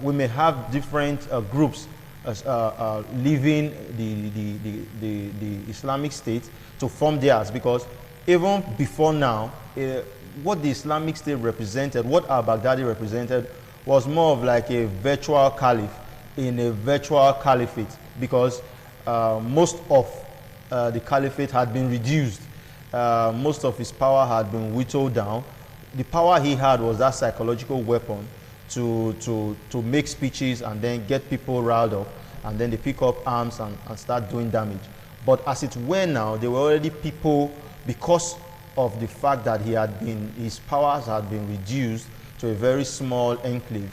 we may have different groups leaving the Islamic State to form theirs, because even before now, what the Islamic State represented, what al-Baghdadi represented, was more of like a virtual caliph in a virtual caliphate, because most of the caliphate had been reduced. Most of his power had been whittled down. The power he had was that psychological weapon to make speeches and then get people riled up, and then they pick up arms and start doing damage. But as it were now, there were already people, because of the fact that his powers had been reduced to a very small enclave.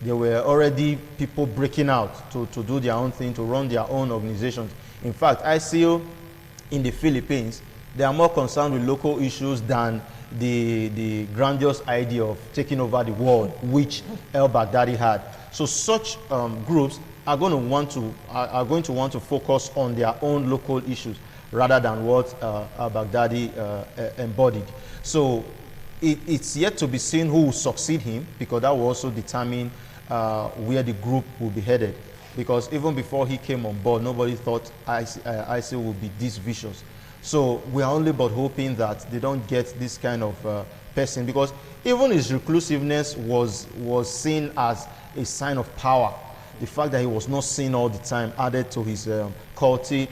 There were already people breaking out to do their own thing, to run their own organizations. In fact, INT'L in the Philippines, they are more concerned with local issues than the grandiose idea of taking over the world, which al-Baghdadi had. So such groups are going to want to focus on their own local issues rather than what al-Baghdadi embodied. So it's yet to be seen who will succeed him, because that will also determine where the group will be headed. Because even before he came on board, nobody thought INT'L would be this vicious. So we are only but hoping that they don't get this kind of person, because even his reclusiveness was seen as a sign of power. The fact that he was not seen all the time added to his cultic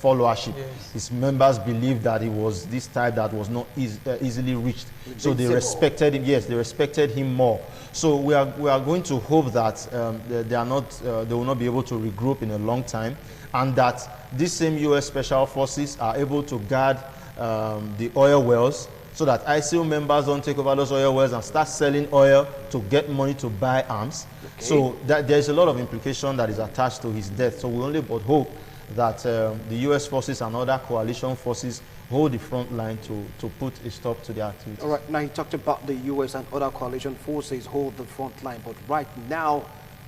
followership. Yes. His members believed that he was this type that was not easily reached. So they respected him. Yes, they respected him more. So we are going to hope that they will not be able to regroup in a long time, and that these same U.S. Special Forces are able to guard the oil wells, so that INT'L members don't take over those oil wells and start selling oil to get money to buy arms. Okay. So there's a lot of implication that is attached to his death. So we only but hope that the U.S. forces and other coalition forces hold the front line to put a stop to their activities. All right, now you talked about the U.S. and other coalition forces hold the front line, but right now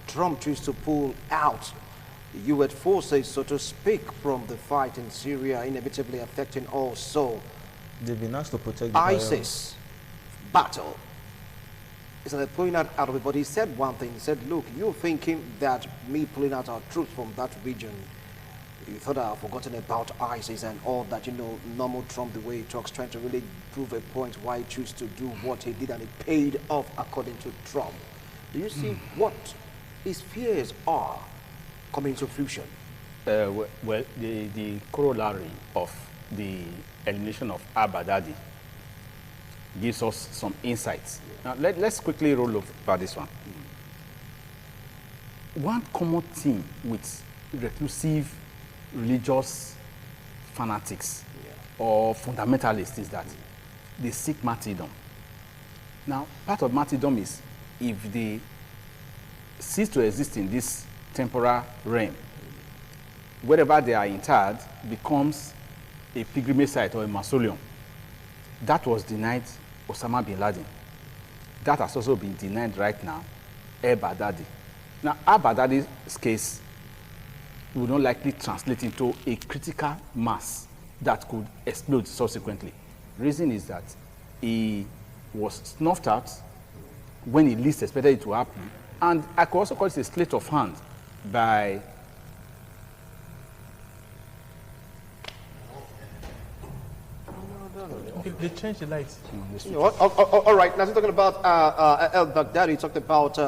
Trump chooses to pull out the U.S. forces, so to speak, from the fight in Syria, inevitably affecting also they've been asked to protect the ISIS battle. It's like pulling out of it, but he said one thing. He said, look, you're thinking that me pulling out our troops from that region, you thought I've forgotten about ISIS and all that, normal Trump, the way he talks, trying to really prove a point why he chose to do what he did, and it paid off according to Trump. Do you see what his fears are coming to fruition? Well, the corollary of the elimination of al-Baghdadi gives us some insights. Now, let's quickly roll over this one. One common theme with reclusive religious fanatics or fundamentalists is that they seek martyrdom. Now, part of martyrdom is if they cease to exist in this temporal realm, wherever they are interred becomes a pilgrimage site or a mausoleum. That was denied Osama bin Laden. That has also been denied right now al-Baghdadi. Now, al-Baghdadi's case will not likely translate into a critical mass that could explode subsequently. Reason is that he was snuffed out when he least expected it to happen, and I could also call it a sleight of hand by They changed the lights. All right, now we're talking about al-Baghdadi, talked about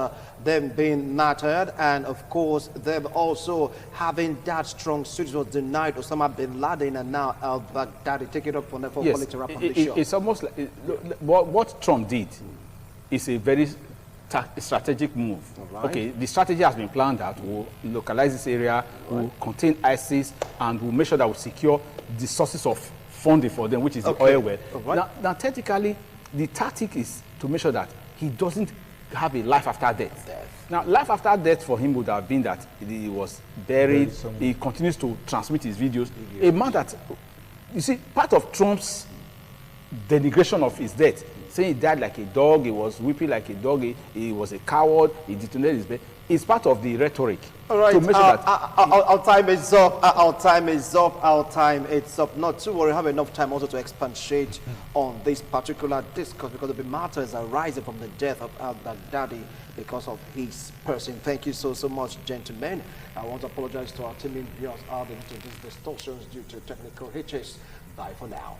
them being martyred, and of course them also having that strong suit was denied Osama bin Laden, and now al-Baghdadi take it up on the quality wrap on the show. It's almost like what Trump did is a very strategic move. Right. Okay, the strategy has been planned out. We'll localize this area, we'll contain ISIS, and we'll make sure that we secure the sources of funding for them, which is the oil well. Right. Now, technically, the tactic is to make sure that he doesn't have a life after death. Now, life after death for him would have been that he was buried, he continues to transmit his videos. A man that, you see, part of Trump's denigration of his death, saying he died like a dog, he was weeping like a dog, he was a coward, he detonated his bed, is part of the rhetoric. All right, our time is up, our time is up. Not to worry, have enough time also to expatiate on this particular discourse, because the matters arising from the death of al-Baghdadi because of his person. Thank you so much, gentlemen. I want to apologize to our team in viewers out into these distortions due to technical hitches. Bye for now.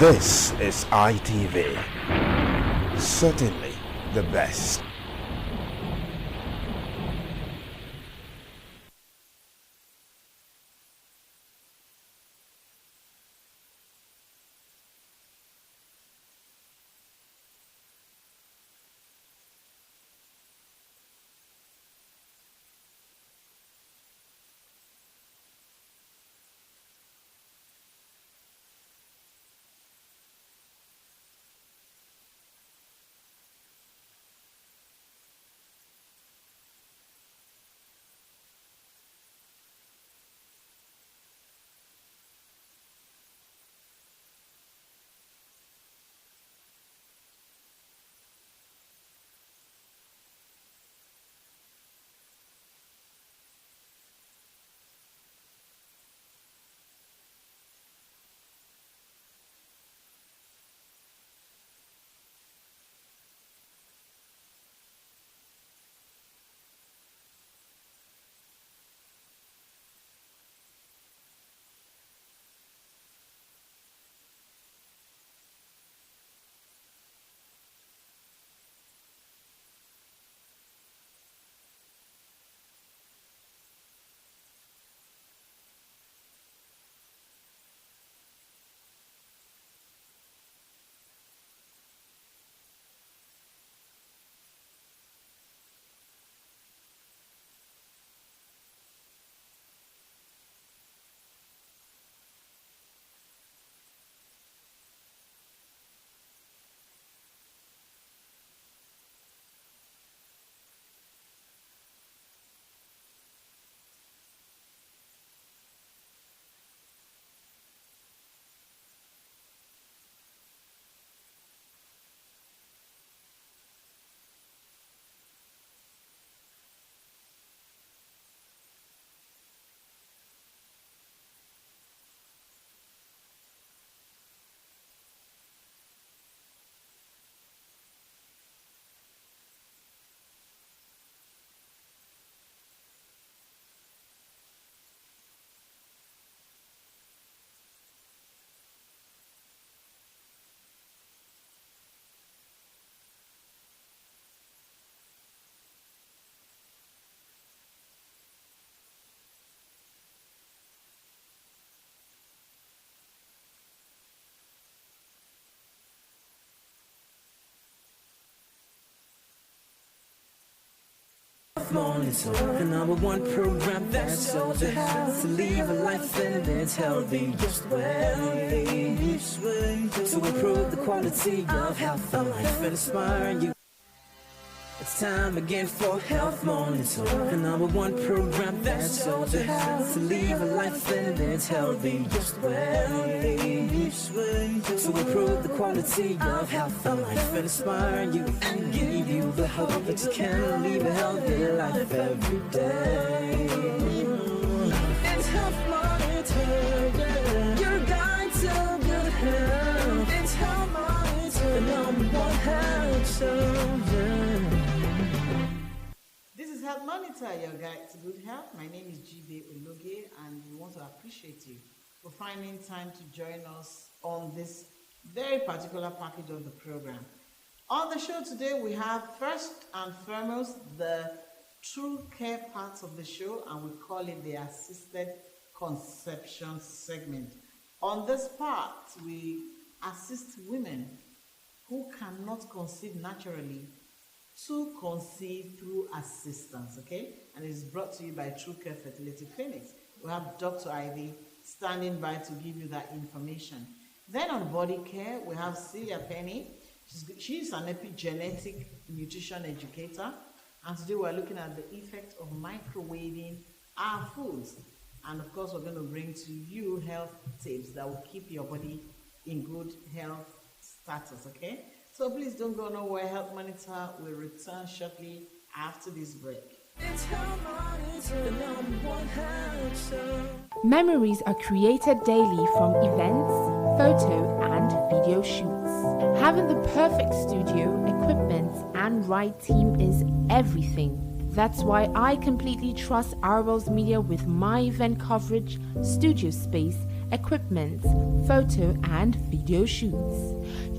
This is ITV. Certainly the best. Morning, so the number one program that's all to have to live a life and it's healthy just way to improve the quality of health and life and inspire you. It's time again for Health Morning, so the number one program that's all to have to live a life and it's healthy just way to improve the quality of health and life and inspire you and give you the hope that you can live a healthy life every day. It's Health Monitor, your guide to good health. It's Health Monitor, the number one health show. This is Health Monitor, your guide to good health. My name is Jibe Ologe, and we want to appreciate you for finding time to join us on this very particular package of the program. On the show today, we have first and foremost the true care parts of the show, and we call it the assisted conception segment. On this part, we assist women who cannot conceive naturally to conceive through assistance, okay? And it's brought to you by True Care Fertility Clinics. We have Dr. Ivy standing by to give you that information. Then on body care, we have Celia Penny. She's an epigenetic nutrition educator. And today we're looking at the effect of microwaving our foods. And of course, we're going to bring to you health tips that will keep your body in good health status, okay? So please don't go nowhere. Health Monitor will return shortly after this break. Memories are created daily from events, photo and video shoots. Having the perfect studio, equipment and right team is everything. That's why I completely trust Arwell's Media with my event coverage, studio space equipment, photo and video shoots.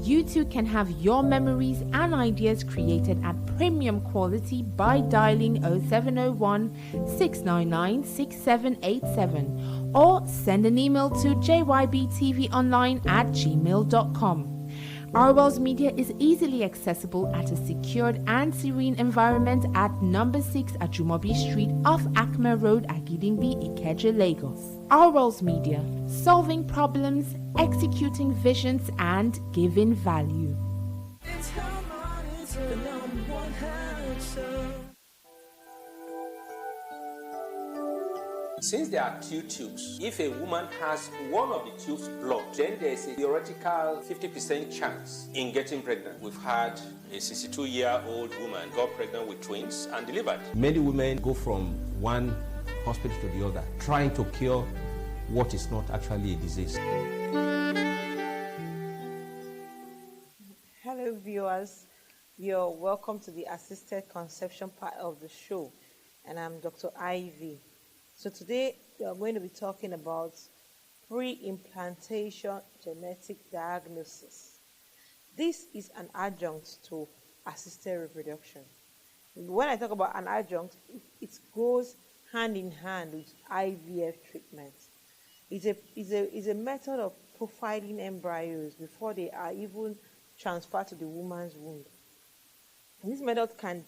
You too can have your memories and ideas created at premium quality by dialing 0701 699 6787 or send an email to jybtvonline@gmail.com. Orwell's Media is easily accessible at a secured and serene environment at number 6 Ajumobi Street off Acme Road, Agidingbi, Ikeja, Lagos. Orwell's Media, solving problems, executing visions, and giving value. Since there are two tubes, if a woman has one of the tubes blocked, then there is a theoretical 50% chance in getting pregnant. We've had a 62-year-old woman got pregnant with twins and delivered. Many women go from one hospital to the other, trying to cure what is not actually a disease. Hello viewers, you're welcome to the assisted conception part of the show, and I'm Dr. Ivy. So today we are going to be talking about pre-implantation genetic diagnosis. This is an adjunct to assisted reproduction. When I talk about an adjunct, it goes hand in hand with IVF treatment. It's a method of profiling embryos before they are even transferred to the woman's womb. This method can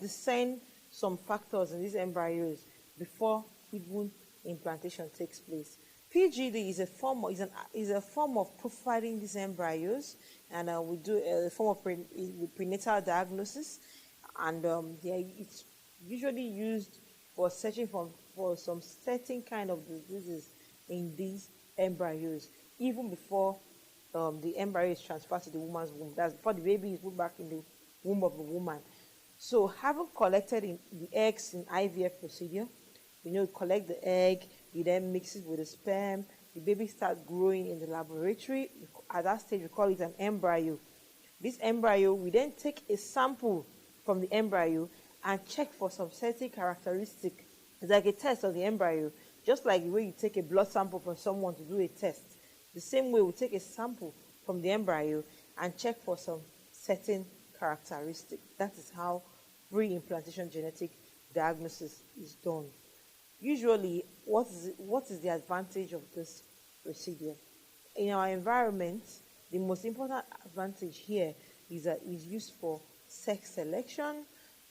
discern some factors in these embryos before even implantation takes place. PGD is a form of profiling these embryos, and we do a form of prenatal diagnosis, and it's usually used for searching for some certain kind of diseases in these embryos, even before the embryo is transferred to the woman's womb. That's before the baby is put back in the womb of the woman. So, having collected the eggs in IVF procedure, you collect the egg, you then mix it with the sperm, the baby starts growing in the laboratory. At that stage, we call it an embryo. This embryo, we then take a sample from the embryo and check for some certain characteristic. It's like a test of the embryo, just like the way you take a blood sample from someone to do a test. The same way we take a sample from the embryo and check for some certain characteristic. That is how pre-implantation genetic diagnosis is done. Usually, what is the advantage of this procedure? In our environment, the most important advantage here is that it's used for sex selection,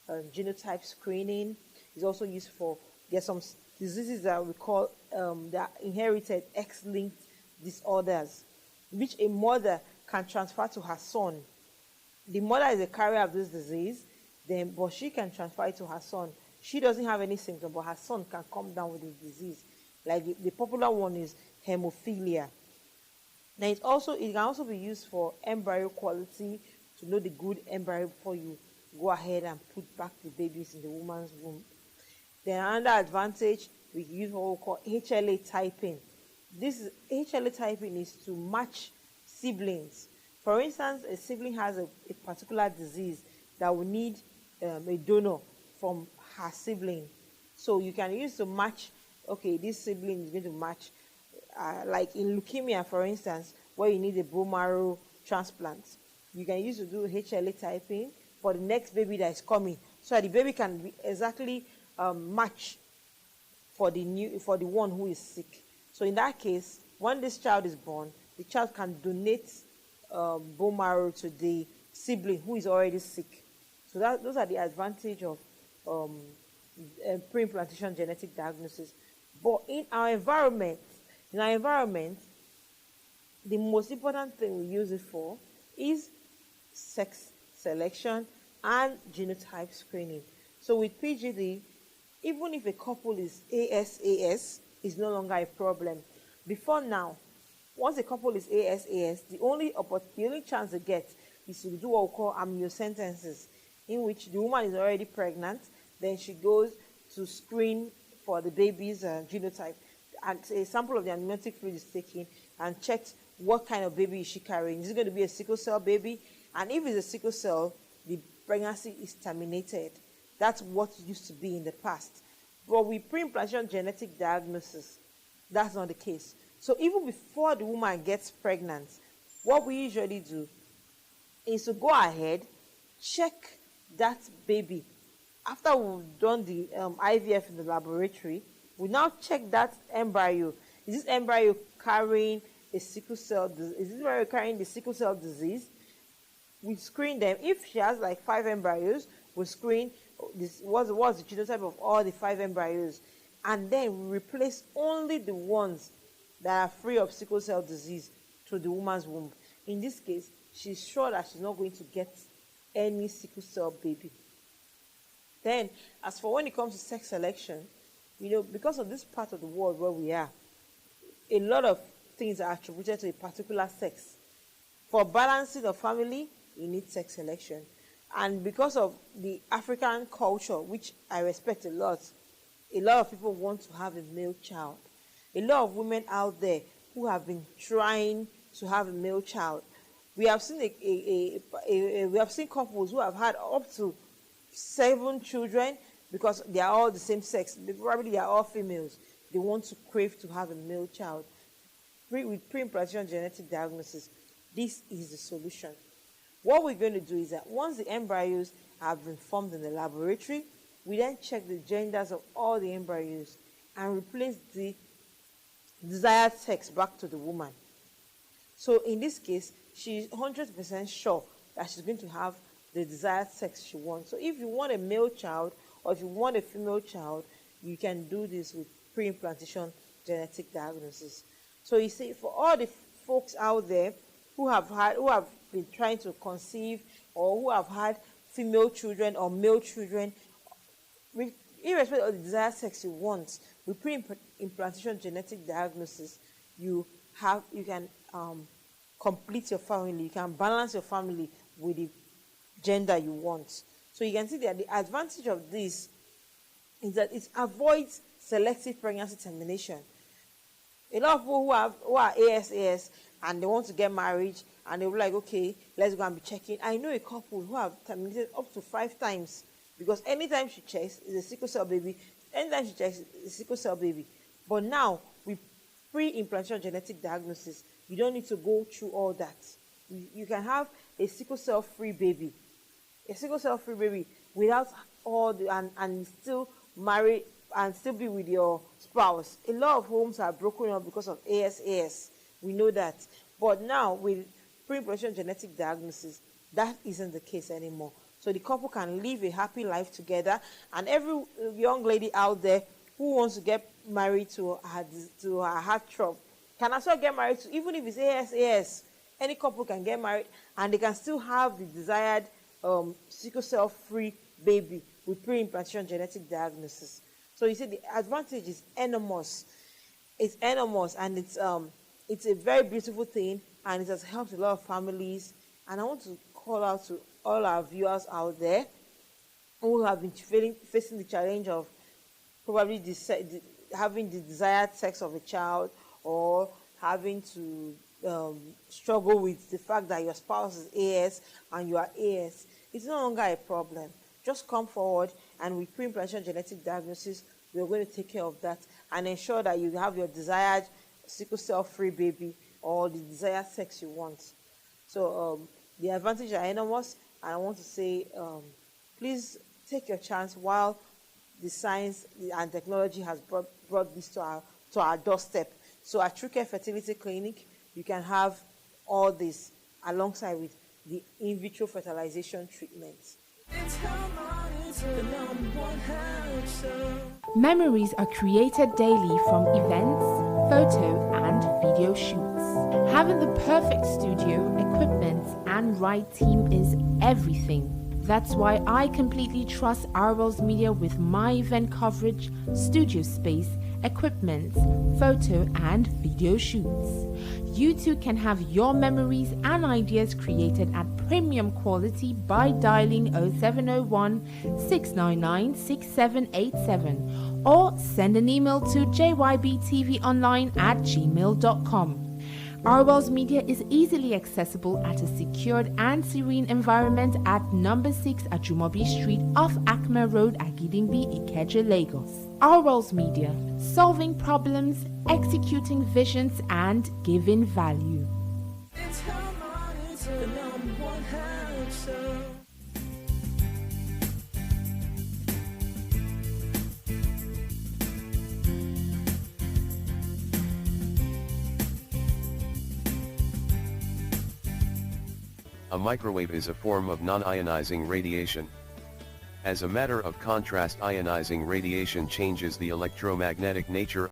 genotype screening. It's also used for, there's some diseases that we call the inherited X-linked disorders, which a mother can transfer to her son. The mother is a carrier of this disease, but she can transfer it to her son. She doesn't have any symptoms, but her son can come down with the disease. Like the popular one is hemophilia. Now it can also be used for embryo quality, to know the good embryo before you go ahead and put back the babies in the woman's womb. Then another advantage, we use what we call HLA typing. This HLA typing is to match siblings. For instance, a sibling has a particular disease that will need a donor from her sibling. So you can use to match, okay, this sibling is going to match, like in leukemia, for instance, where you need a bone marrow transplant. You can use to do HLA typing for the next baby that is coming, so that the baby can be exactly match for the one who is sick. So in that case, when this child is born, the child can donate bone marrow to the sibling who is already sick. So those are the advantage of pre-implantation genetic diagnosis. But in our environment, the most important thing we use it for is sex selection and genotype screening. So with PGD, even if a couple is ASAS, it's no longer a problem. Before now, once a couple is ASAS, the only chance they get is to do what we call amniocentesis, in which the woman is already pregnant, then she goes to screen for the baby's genotype. And a sample of the amniotic fluid is taken and checked what kind of baby is she carrying. Is it going to be a sickle cell baby? And if it's a sickle cell, the pregnancy is terminated. That's what used to be in the past. But with pre-implantation genetic diagnosis, that's not the case. So even before the woman gets pregnant, what we usually do is to go ahead, check that baby. After we've done the IVF in the laboratory, we now check that embryo. Is this embryo carrying a sickle cell disease? Is this embryo carrying the sickle cell disease? We screen them. If she has like 5 embryos, we screen what's the genotype of all the 5 embryos. And then we replace only the ones that are free of sickle cell disease to the woman's womb. In this case, she's sure that she's not going to get any sickle cell baby. Then, as for when it comes to sex selection, because of this part of the world where we are, a lot of things are attributed to a particular sex. For balancing the family, you need sex selection. And because of the African culture, which I respect a lot of people want to have a male child. A lot of women out there who have been trying to have a male child. We have seen we have seen couples who have had up to 7 children because they are all the same sex. Probably they are all females. They want to crave to have a male child. With pre-implantation genetic diagnosis, this is the solution. What we're going to do is that once the embryos have been formed in the laboratory, we then check the genders of all the embryos and replace the desired sex back to the woman. So in this case, she's 100% sure that she's going to have the desired sex she wants. So if you want a male child or if you want a female child, you can do this with pre-implantation genetic diagnosis. So you see, for all the folks out there who have been trying to conceive or who have had female children or male children, irrespective of the desired sex you want, with pre-implantation genetic diagnosis, you can complete your family. You can balance your family with the gender you want. So you can see that the advantage of this is that it avoids selective pregnancy termination. A lot of people who are ASAS and they want to get married and they were like, okay, let's go and be checking. I know a couple who have terminated up to 5 times because anytime she checks, it's a sickle cell baby. Anytime she checks, it's a sickle cell baby. But now, with pre-implantation genetic diagnosis, you don't need to go through all that. You can have a sickle cell-free baby. A sickle cell-free baby without all the, and still marry and still be with your spouse. A lot of homes are broken up because of ASAS. We know that. But now, with pre-implantation genetic diagnosis, that isn't the case anymore. So the couple can live a happy life together. And every young lady out there who wants to get married to her heartthrob can as well get married to, even if it's ASAS. Any couple can get married and they can still have the desired sickle cell-free baby with pre-implantation genetic diagnosis. So you see, the advantage is enormous. It's enormous, and it's a very beautiful thing, and it has helped a lot of families. And I want to call out to all our viewers out there who have been facing the challenge of probably having the desired sex of a child, or having to struggle with the fact that your spouse is AS and you are AS. It's no longer a problem. Just come forward, and with pre-implantation genetic diagnosis, we're going to take care of that and ensure that you have your desired sickle cell-free baby or the desired sex you want. So the advantages are enormous, and I want to say, please take your chance while the science and technology has brought this to our doorstep. So at True Care Fertility Clinic, you can have all this alongside with the in vitro fertilization treatments. Memories are created daily from events, photo and video shoots. Having the perfect studio, equipment and right team is everything. That's why I completely trust RL's Media with my event coverage, studio space, equipment, photo and video shoots. You too can have your memories and ideas created at premium quality by dialing 0701 699 6787 or send an email to jybtvonline@gmail.com. Orwell's Media is easily accessible at a secured and serene environment at number 6 Ajumobi Street off Akma Road, Agidingbi, Ikeja, Lagos. Orwell's Media, solving problems, executing visions, and giving value. A microwave is a form of non-ionizing radiation. As a matter of contrast, ionizing radiation changes the electromagnetic nature